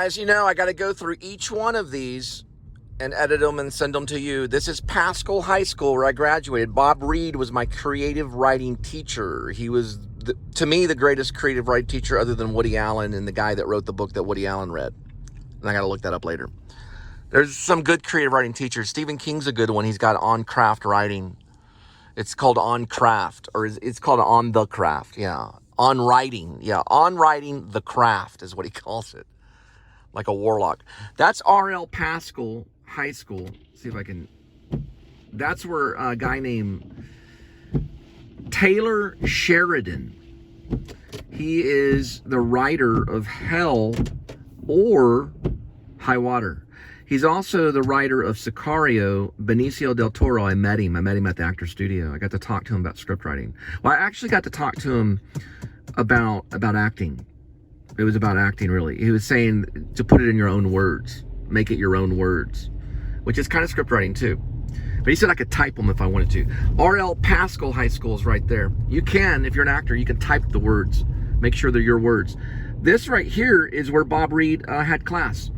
As you know, I got to go through each one of these and edit them and send them to you. This is Paschal High School where I graduated. Bob Reed was my creative writing teacher. He was, to me, the greatest creative writing teacher other than Woody Allen and the guy that wrote the book that Woody Allen read. And I got to look that up later. There's some good creative writing teachers. Stephen King's a good one. He's got On Craft Writing. It's called On Craft, or it's called On the Craft. Yeah. On Writing. Yeah. On Writing the Craft is what he calls it. Like a warlock. That's R.L. Paschal High School. See if I can. That's where a guy named Taylor Sheridan. He is the writer of Hell or High Water. He's also the writer of Sicario, Benicio del Toro. I met him at the Actors Studio. I got to talk to him about script writing. Well, I actually got to talk to him about acting. It was about acting, really. He was saying to put it in your own words. Make it your own words. Which is kind of script writing, too. But he said I could type them if I wanted to. R.L. Paschal High School is right there. You can, if you're an actor, you can type the words. Make sure they're your words. This right here is where Bob Reed had class.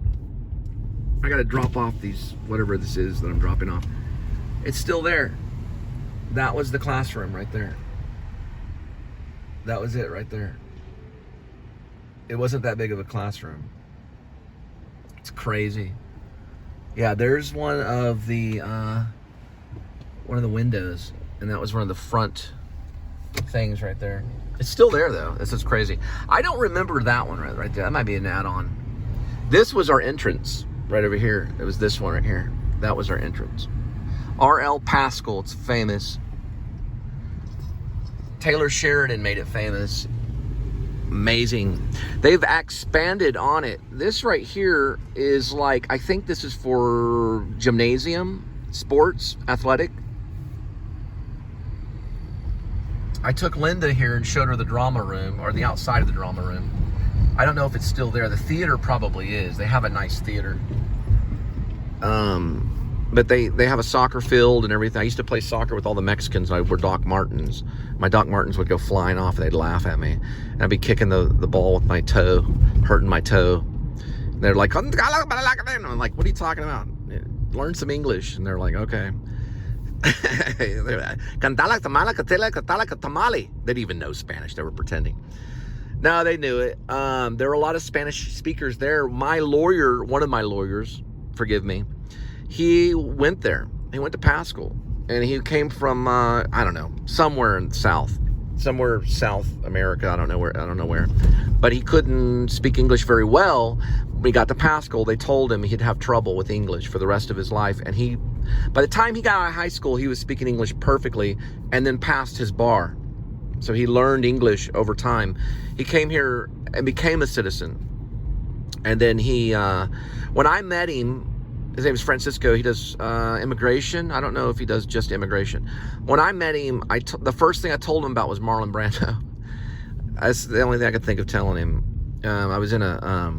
I got to drop off these, whatever this is that I'm dropping off. It's still there. That was the classroom right there. That was it right there. It wasn't that big of a classroom. It's crazy. Yeah, there's one of the windows, and that was one of the front things right there. It's still there though. This is crazy. I don't remember that one right there. That might be an add-on. This was our entrance right over here. It was this one right here. That was our entrance. R.L. Paschal. It's famous. Taylor Sheridan made it famous. Amazing. They've expanded on it. This right here is like, I think this is for gymnasium, sports, athletic. I took Linda here and showed her the drama room, or the outside of the drama room. I don't know if it's still there. The theater probably is. They have a nice theater. But they have a soccer field and everything. I used to play soccer with all the Mexicans. I were Doc Martens. My Doc Martens would go flying off and they'd laugh at me. And I'd be kicking the ball with my toe, hurting my toe. And they're like, and I'm like, what are you talking about? Learn some English. And they're like, okay. They didn't even know Spanish. They were pretending. No, they knew it. There were a lot of Spanish speakers there. My lawyer, one of my lawyers, forgive me, he went there. He went to Paschal, and he came from I don't know, somewhere in the South America. I don't know where, but he couldn't speak English very well. When he got to Paschal, they told him he'd have trouble with English for the rest of his life. And by the time he got out of high school, he was speaking English perfectly, and then passed his bar. So he learned English over time. He came here and became a citizen. And then when I met him, his name is Francisco. He does immigration. I don't know if he does just immigration. When I met him, the first thing I told him about was Marlon Brando. That's the only thing I could think of telling him. I was in a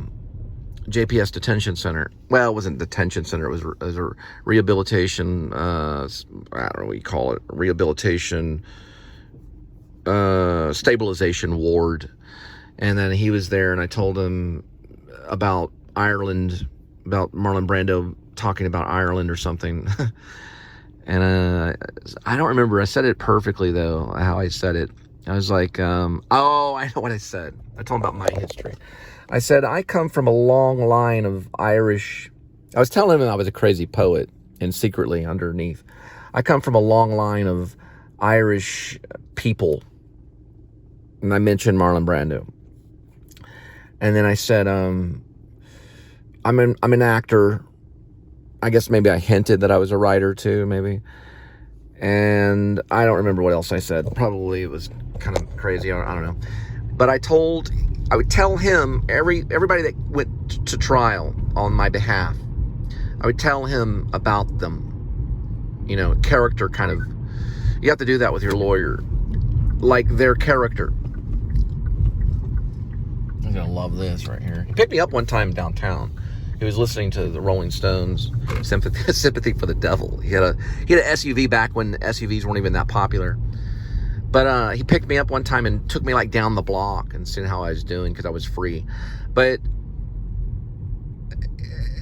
JPS detention center. Well, it wasn't a detention center. It was a rehabilitation, I don't know what you call it, rehabilitation, stabilization ward. And then he was there, and I told him about Ireland, about Marlon Brando talking about Ireland or something. And I don't remember. I said it perfectly, though, how I said it. I was like, oh, I know what I said. I told him about my history. I said, I come from a long line of Irish. I was telling him I was a crazy poet, and secretly underneath, I come from a long line of Irish people. And I mentioned Marlon Brando. And then I said, I'm an actor. I guess maybe I hinted that I was a writer too, maybe. And I don't remember what else I said. Probably it was kind of crazy. I don't know. But I would tell him, everybody that went to trial on my behalf, I would tell him about them. You know, character kind of. You have to do that with your lawyer. Like their character. I'm going to love this right here. He picked me up one time downtown. He was listening to the Rolling Stones, Sympathy for the Devil. He had an SUV back when SUVs weren't even that popular. But he picked me up one time and took me like down the block and seeing how I was doing because I was free. But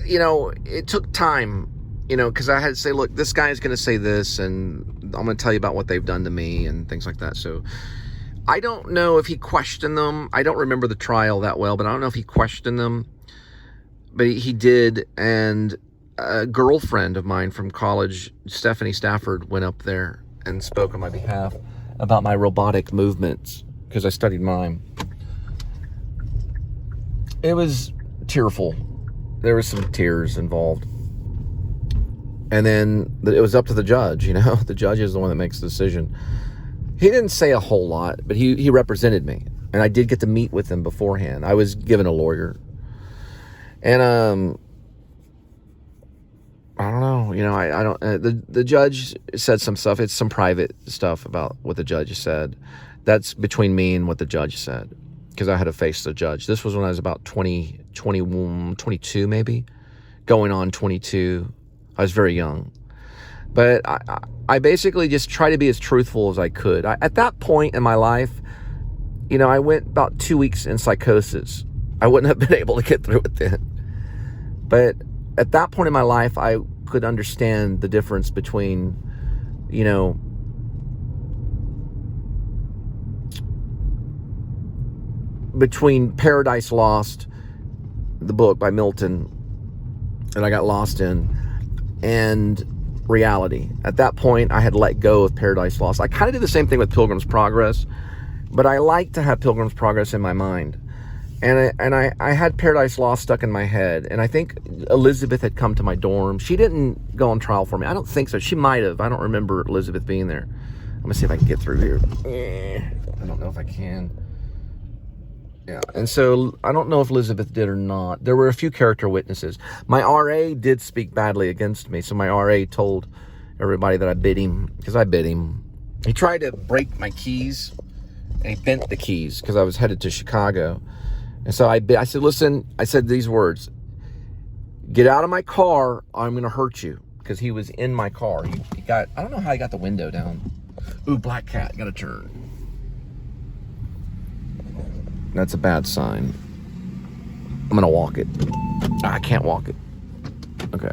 you know, it took time, you know, because I had to say, look, this guy's going to say this, and I'm going to tell you about what they've done to me and things like that. So I don't know if he questioned them. I don't remember the trial that well, but I don't know if he questioned them. But he did, and a girlfriend of mine from college, Stephanie Stafford, went up there and spoke on my behalf about my robotic movements, because I studied mime. It was tearful. There was some tears involved. And then it was up to the judge, you know. The judge is the one that makes the decision. He didn't say a whole lot, but he represented me. And I did get to meet with him beforehand. I was given a lawyer. And, I don't know, you know, I don't, the judge said some stuff. It's some private stuff about what the judge said. That's between me and what the judge said, because I had to face the judge. This was when I was about 21, 22 maybe, going on 22. I was very young. But I basically just try to be as truthful as I could. At that point in my life, you know, I went about 2 weeks in psychosis. I wouldn't have been able to get through it then. But at that point in my life, I could understand the difference between, you know, between Paradise Lost, the book by Milton that I got lost in, and reality. At that point, I had let go of Paradise Lost. I kind of did the same thing with Pilgrim's Progress, but I like to have Pilgrim's Progress in my mind. And I had Paradise Lost stuck in my head. And I think Elizabeth had come to my dorm. She didn't go on trial for me. I don't think so. She might have. I don't remember Elizabeth being there. I'm going to see if I can get through here. I don't know if I can. Yeah. And so I don't know if Elizabeth did or not. There were a few character witnesses. My RA did speak badly against me. So my RA told everybody that I bit him, because I bit him. He tried to break my keys, and he bent the keys because I was headed to Chicago. And so I said, listen, I said these words: get out of my car, I'm going to hurt you. Because he was in my car. He got, I don't know how he got the window down. Ooh, black cat, got to turn. That's a bad sign. I'm going to walk it. I can't walk it. Okay.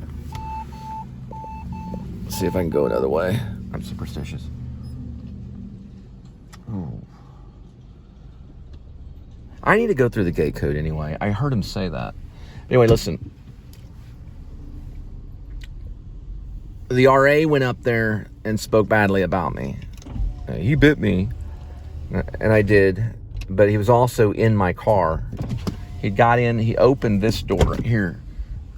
Let's see if I can go another way. I'm superstitious. Oh. I need to go through the gate code anyway. I heard him say that. Anyway, listen. The RA went up there and spoke badly about me. He bit me. And I did. But he was also in my car. He got in, he opened this door right here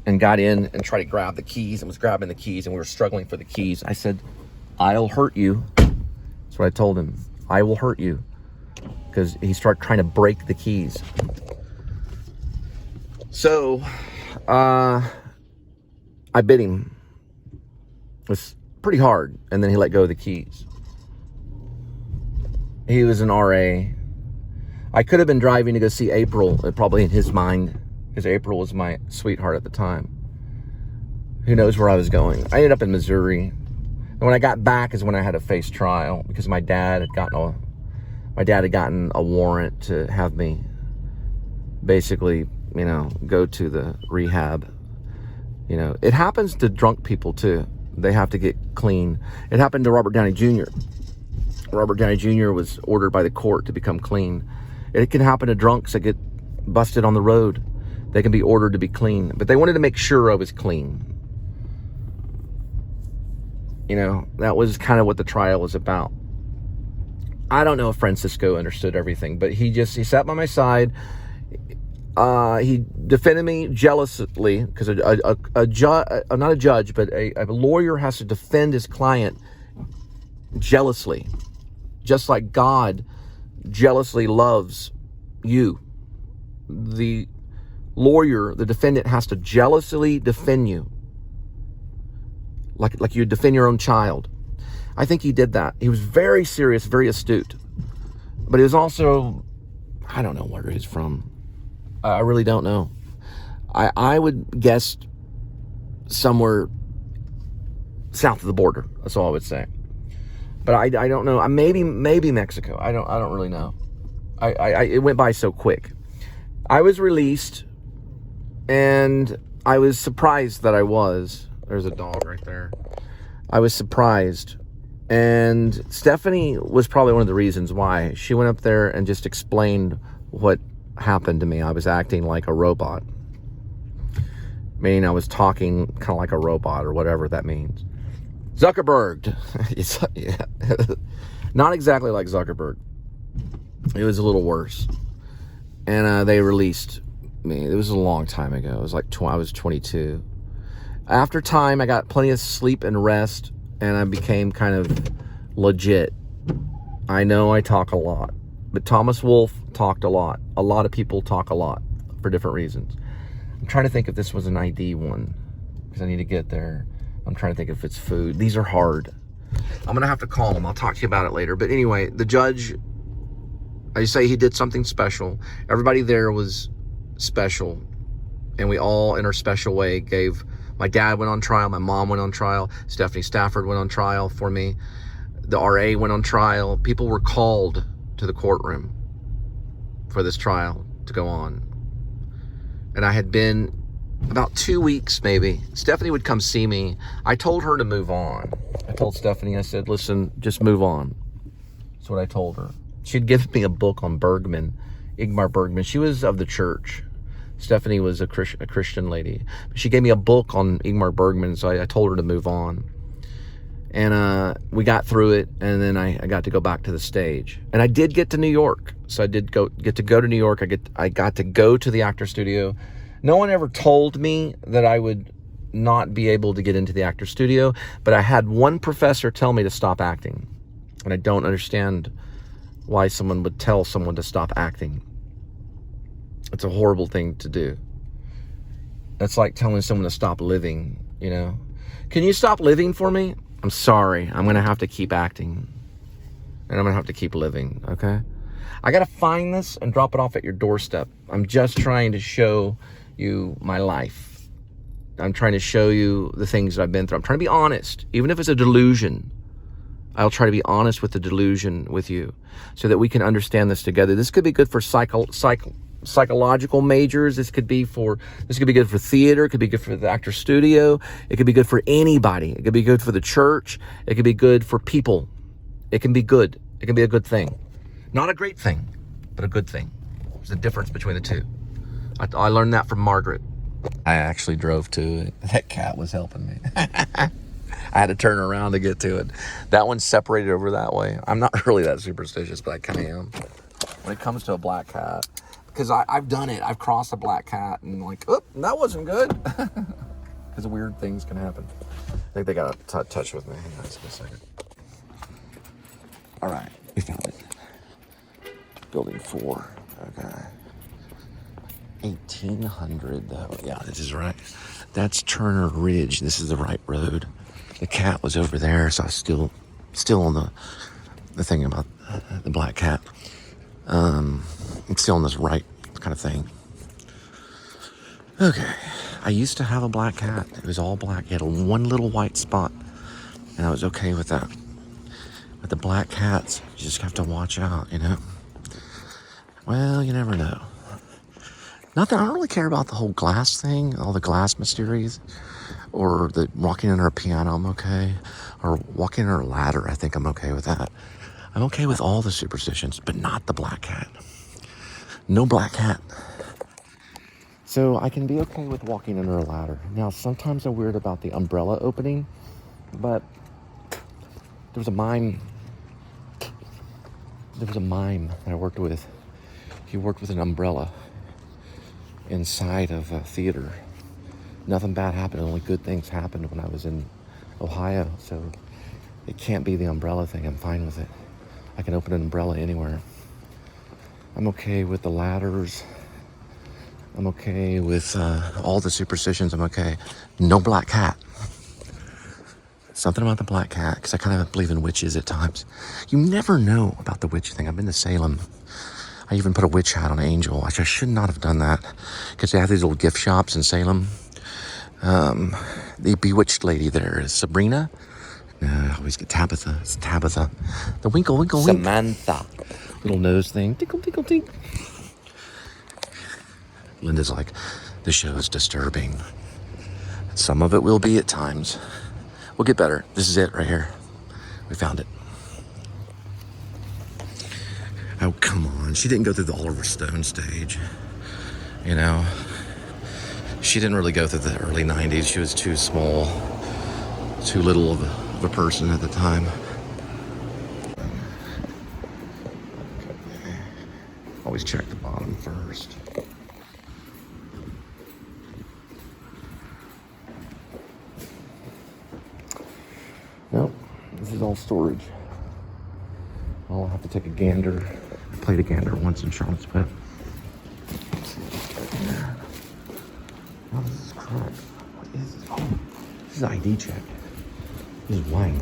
and got in and tried to grab the keys and was grabbing the keys, and we were struggling for the keys. I said, I'll hurt you. That's what I told him. I will hurt you. Because he started trying to break the keys. So, I bit him. It was pretty hard. And then he let go of the keys. He was an RA. I could have been driving to go see April, probably in his mind, because April was my sweetheart at the time. Who knows where I was going. I ended up in Missouri. And when I got back is when I had to face trial, because my dad had gotten a warrant to have me basically, you know, go to the rehab. You know, it happens to drunk people too. They have to get clean. It happened to Robert Downey Jr. Robert Downey Jr. was ordered by the court to become clean. It can happen to drunks that get busted on the road. They can be ordered to be clean. But they wanted to make sure I was clean. You know, that was kind of what the trial was about. I don't know if Francisco understood everything, but he sat by my side. He defended me jealously, because not a judge, but a lawyer has to defend his client jealously, just like God jealously loves you. The lawyer, the defendant, has to jealously defend you, like you defend your own child. I think he did that. He was very serious, very astute, but he was also, I don't know where he's from. I really don't know. I would guess somewhere south of the border. That's all I would say. But I don't know. Maybe Mexico. I don't really know. It went by so quick. I was released, and I was surprised that I was. There's a dog right there. I was surprised. And Stephanie was probably one of the reasons why. She went up there and just explained what happened to me. I was acting like a robot. Meaning I was talking kind of like a robot or whatever that means. Zuckerberg. Yeah. Not exactly like Zuckerberg. It was a little worse. And they released me. It was a long time ago. It was like I was 22. After time, I got plenty of sleep and rest, and I became kind of legit. I know I talk a lot, but Thomas Wolfe talked a lot. A lot of people talk a lot for different reasons. I'm trying to think if this was an ID one, because I need to get there. I'm trying to think if it's food. These are hard. I'm gonna have to call him. I'll talk to you about it later. But anyway, the judge, I say he did something special. Everybody there was special, and we all, in our special way, gave. My dad went on trial. My mom went on trial. Stephanie Stafford went on trial for me. The RA went on trial. People were called to the courtroom for this trial to go on. And I had been about 2 weeks, maybe. Stephanie would come see me. I told her to move on. I told Stephanie, I said, listen, just move on. That's what I told her. She'd given me a book on Bergman, Ingmar Bergman. She was of the church. Stephanie was a Christian lady. She gave me a book on Ingmar Bergman, so I told her to move on. And we got through it, and then I got to go back to the stage. And I did get to New York. So I did get to go to New York. I got to go to the actor studio. No one ever told me that I would not be able to get into the actor studio, but I had one professor tell me to stop acting. And I don't understand why someone would tell someone to stop acting. It's a horrible thing to do. That's like telling someone to stop living, you know. Can you stop living for me? I'm sorry. I'm going to have to keep acting. And I'm going to have to keep living, okay? I got to find this and drop it off at your doorstep. I'm just trying to show you my life. I'm trying to show you the things that I've been through. I'm trying to be honest. Even if it's a delusion, I'll try to be honest with the delusion with you so that we can understand this together. This could be good for psychological majors. This could be good for theater. It could be good for the actor studio. It could be good for anybody. It could be good for the church. It could be good for people. It can be good. It can be a good thing. Not a great thing, but a good thing. There's a difference between the two. I learned that from Margaret. I actually drove to it. That cat was helping me. I had to turn around to get to it. That one's separated over that way. I'm not really that superstitious, but I kind of am. When it comes to a black cat, because I've done it. I've crossed a black cat and like, oh, that wasn't good. Because weird things can happen. I think they got a touch with me. Hang on just a second. All right, we found it. Building 4. Okay. 1800 though. Yeah, this is right. That's Turner Ridge. This is the right road. The cat was over there, so I was still on the thing about the black cat. I'm still on this right kind of thing. Okay. I used to have a black cat. It was all black. He had one little white spot, and I was okay with that. But the black cats, you just have to watch out, you know? Well, you never know. Not that I don't really care about the whole glass thing, all the glass mysteries, or the walking under a piano, I'm okay. Or walking under a ladder, I think I'm okay with that. I'm okay with all the superstitions, but not the black cat. No black cat. So I can be okay with walking under a ladder. Now, sometimes I'm weird about the umbrella opening, but there was a mime that I worked with. He worked with an umbrella inside of a theater. Nothing bad happened. Only good things happened when I was in Ohio. So it can't be the umbrella thing. I'm fine with it. I can open an umbrella anywhere. I'm okay with the ladders. I'm okay with all the superstitions. I'm okay. No black cat. Something about the black cat, because I kind of believe in witches at times. You never know about the witch thing. I've been to Salem. I even put a witch hat on Angel, which I should not have done that, because they have these little gift shops in Salem. The bewitched lady there is Sabrina. No, I always get Tabitha. It's Tabitha. The winkle, winkle, wink. Samantha. Little nose thing. Tickle, tickle, tinkle. Linda's like, the show is disturbing. Some of it will be at times. We'll get better. This is it right here. We found it. Oh, come on. She didn't go through the Oliver Stone stage. You know? She didn't really go through the early 90s. She was too small, too little of a person at the time. Always check the bottom first. Nope, this is all storage. I'll have to take a gander. I played a gander once in Charlotte's Web. Oh, this is crap. What is this? Oh, this is ID check. This is wine.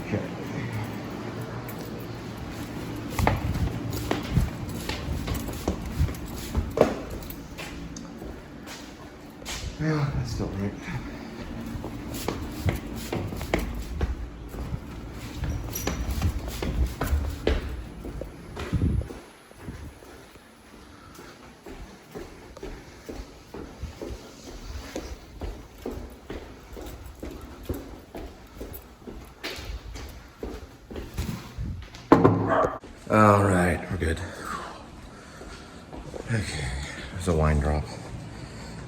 Okay. Yeah, that's still right. All right, we're good. Okay, there's a wine drop.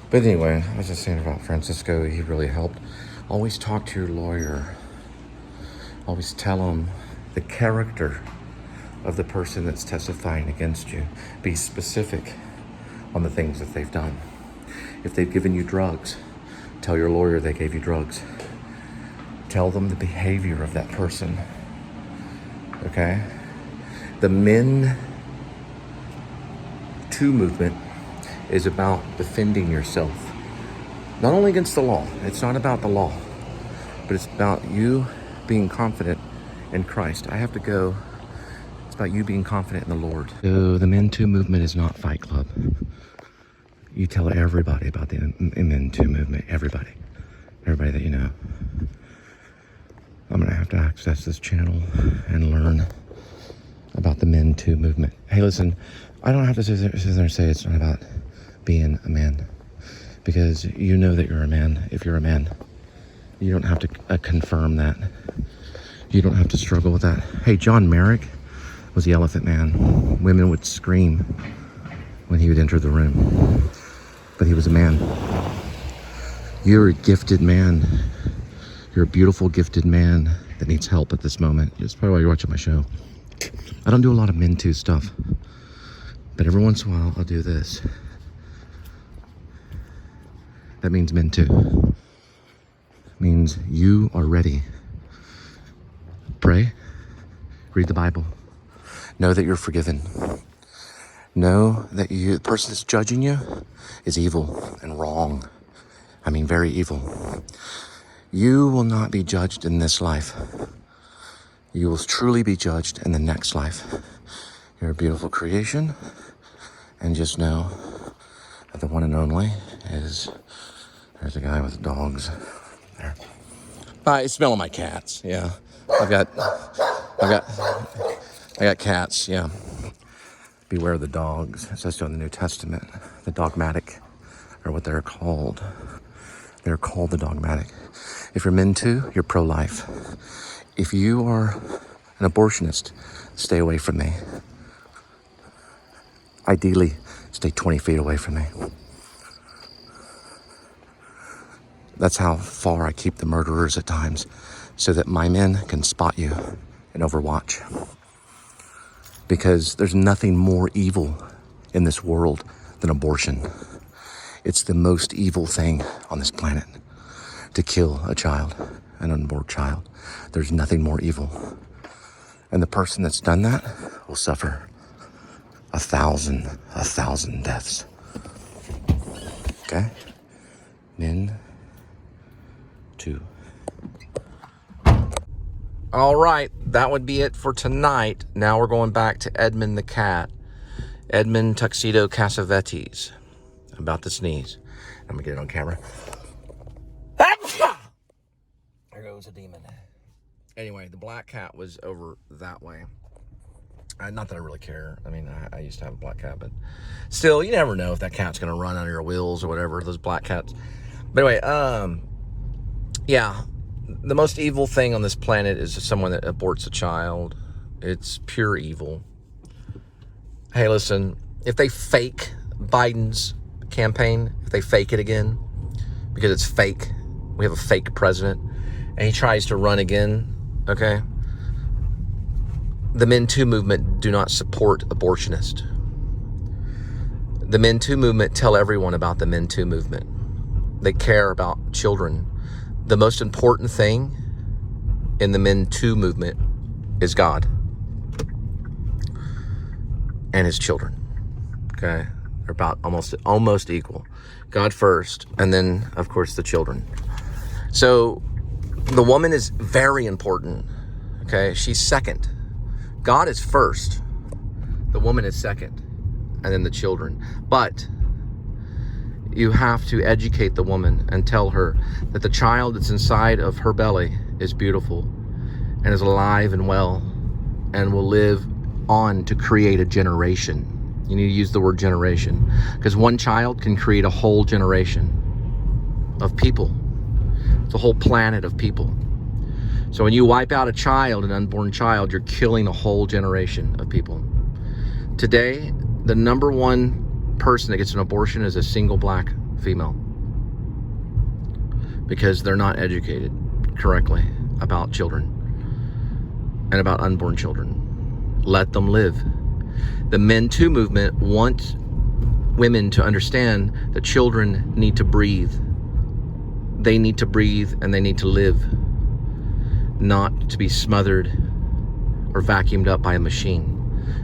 But anyway, I was just saying about Francisco, he really helped. Always talk to your lawyer. Always tell him the character of the person that's testifying against you. Be specific on the things that they've done. If they've given you drugs, tell your lawyer they gave you drugs. Tell them the behavior of that person, okay? The Men2 movement is about defending yourself. Not only against the law, it's not about the law, but it's about you being confident in Christ. I have to go. It's about you being confident in the Lord. So the Men2 movement is not Fight Club. You tell everybody about the Men2 movement, everybody that you know. I'm gonna have to access this channel and learn about the Men2 movement. Hey, listen, I don't have to sit there and say it's not about being a man, because you know that you're a man if you're a man. You don't have to confirm that. You don't have to struggle with that. Hey, John Merrick was the Elephant Man. Women would scream when he would enter the room, but he was a man. You're a gifted man. You're a beautiful, gifted man that needs help at this moment. That's probably why you're watching my show. I don't do a lot of Men2 stuff, but every once in a while I'll do this. That means Men2. Means you are ready. Pray, read the Bible, know that you're forgiven. Know that the person that's judging you is evil and wrong. I mean, very evil. You will not be judged in this life. You will truly be judged in the next life. You're a beautiful creation, and just know that the one and only is, there's a guy with dogs there. It's smelling my cats, yeah. I got cats, yeah. Beware of the dogs. It says so in the New Testament. The dogmatic are what they're called. They're called the dogmatic. If you're Men2, you're pro-life. If you are an abortionist, stay away from me. Ideally, stay 20 feet away from me. That's how far I keep the murderers at times, so that my men can spot you and overwatch. Because there's nothing more evil in this world than abortion. It's the most evil thing on this planet, to kill a child, an unborn child. There's nothing more evil. And the person that's done that will suffer 1,000 deaths. Okay? Men2. All right, that would be it for tonight. Now we're going back to Edmund the cat. Edmund Tuxedo Cassavetes. I'm about to sneeze. I'm gonna get it on camera. There goes a demon. Anyway, the black cat was over that way. Not that I really care. I mean, I used to have a black cat, but still, you never know if that cat's going to run under your wheels or whatever, those black cats. But anyway, yeah, the most evil thing on this planet is someone that aborts a child. It's pure evil. Hey, listen, if they fake Biden's campaign, if they fake it again, because it's fake, we have a fake president, and he tries to run again, okay? The Men2Movement do not support abortionists. The Men2Movement tell everyone about the Men2Movement. They care about children. The most important thing in the Men2Movement is God and his children. Okay? They're about almost equal. God first, and then, of course, the children. So the woman is very important. Okay? She's second. God is first. The woman is second. And then the children. But you have to educate the woman and tell her that the child that's inside of her belly is beautiful and is alive and well and will live on to create a generation. You need to use the word generation, because one child can create a whole generation of people. It's a whole planet of people. So when you wipe out a child, an unborn child, you're killing a whole generation of people. Today, the number one person that gets an abortion is a single black female, because they're not educated correctly about children and about unborn children. Let them live. The Men2Movement want women to understand that children need to breathe. They need to breathe and they need to live, not to be smothered or vacuumed up by a machine,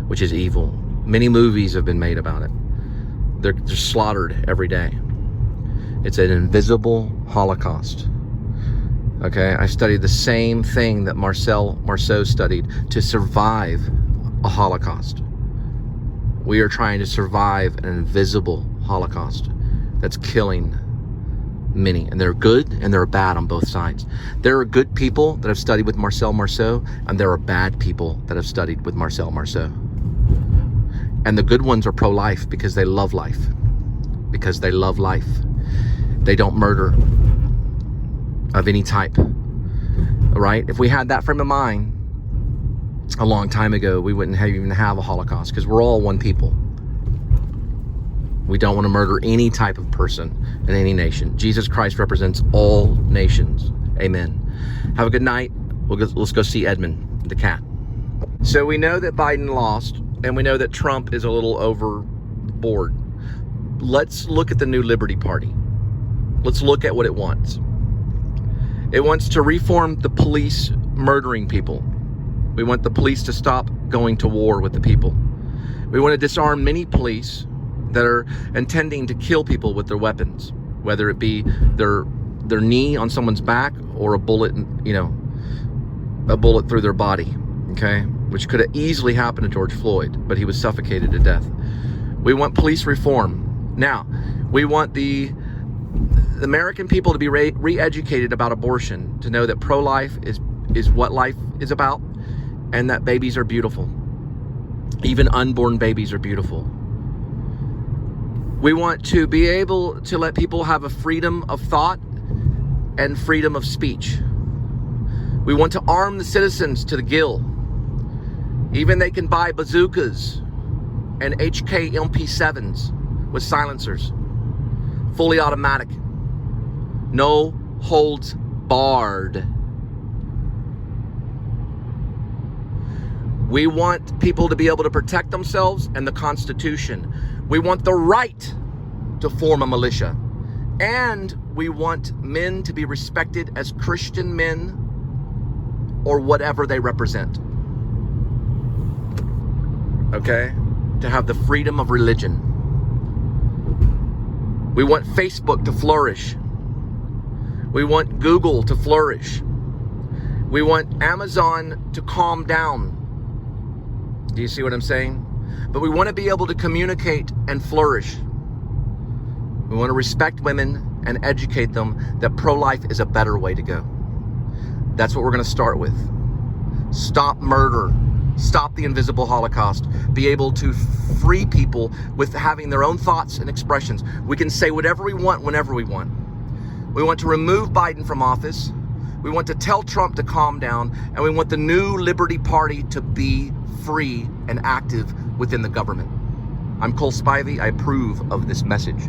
which is evil. Many movies have been made about it. They're slaughtered every day. It's an invisible Holocaust. Okay, I studied the same thing that Marceau studied to survive a Holocaust. We are trying to survive an invisible Holocaust that's killing many, and they're good and they're bad on both sides. There are good people that have studied with Marceau, and there are bad people that have studied with Marceau. And the good ones are pro-life because they love life. Because they love life. They don't murder of any type. Right? If we had that frame of mind a long time ago, we wouldn't even have a Holocaust, because we're all one people. We don't want to murder any type of person in any nation. Jesus Christ represents all nations. Amen. Have a good night. Let's go see Edmund, the cat. So we know that Biden lost, and we know that Trump is a little overboard. Let's look at the new Liberty Party. Let's look at what it wants. It wants to reform the police murdering people. We want the police to stop going to war with the people. We want to disarm many police that are intending to kill people with their weapons, whether it be their knee on someone's back or a bullet, a bullet through their body, okay? Which could have easily happened to George Floyd, but he was suffocated to death. We want police reform. Now, we want the American people to be re-educated about abortion, to know that pro-life is what life is about, and that babies are beautiful. Even unborn babies are beautiful. We want to be able to let people have a freedom of thought and freedom of speech. We want to arm the citizens to the gill. Even they can buy bazookas and HK MP7s with silencers. Fully automatic. No holds barred. We want people to be able to protect themselves and the Constitution. We want the right to form a militia. And we want men to be respected as Christian men or whatever they represent. Okay? To have the freedom of religion. We want Facebook to flourish. We want Google to flourish. We want Amazon to calm down. Do you see what I'm saying? But we want to be able to communicate and flourish. We want to respect women and educate them that pro-life is a better way to go. That's what we're going to start with. Stop murder. stop the invisible Holocaust, be able to free people with having their own thoughts and expressions. We can say whatever we want, whenever we want. We want to remove Biden from office. We want to tell Trump to calm down, and we want the new Liberty Party to be free and active within the government. I'm Cole Spivey. I approve of this message.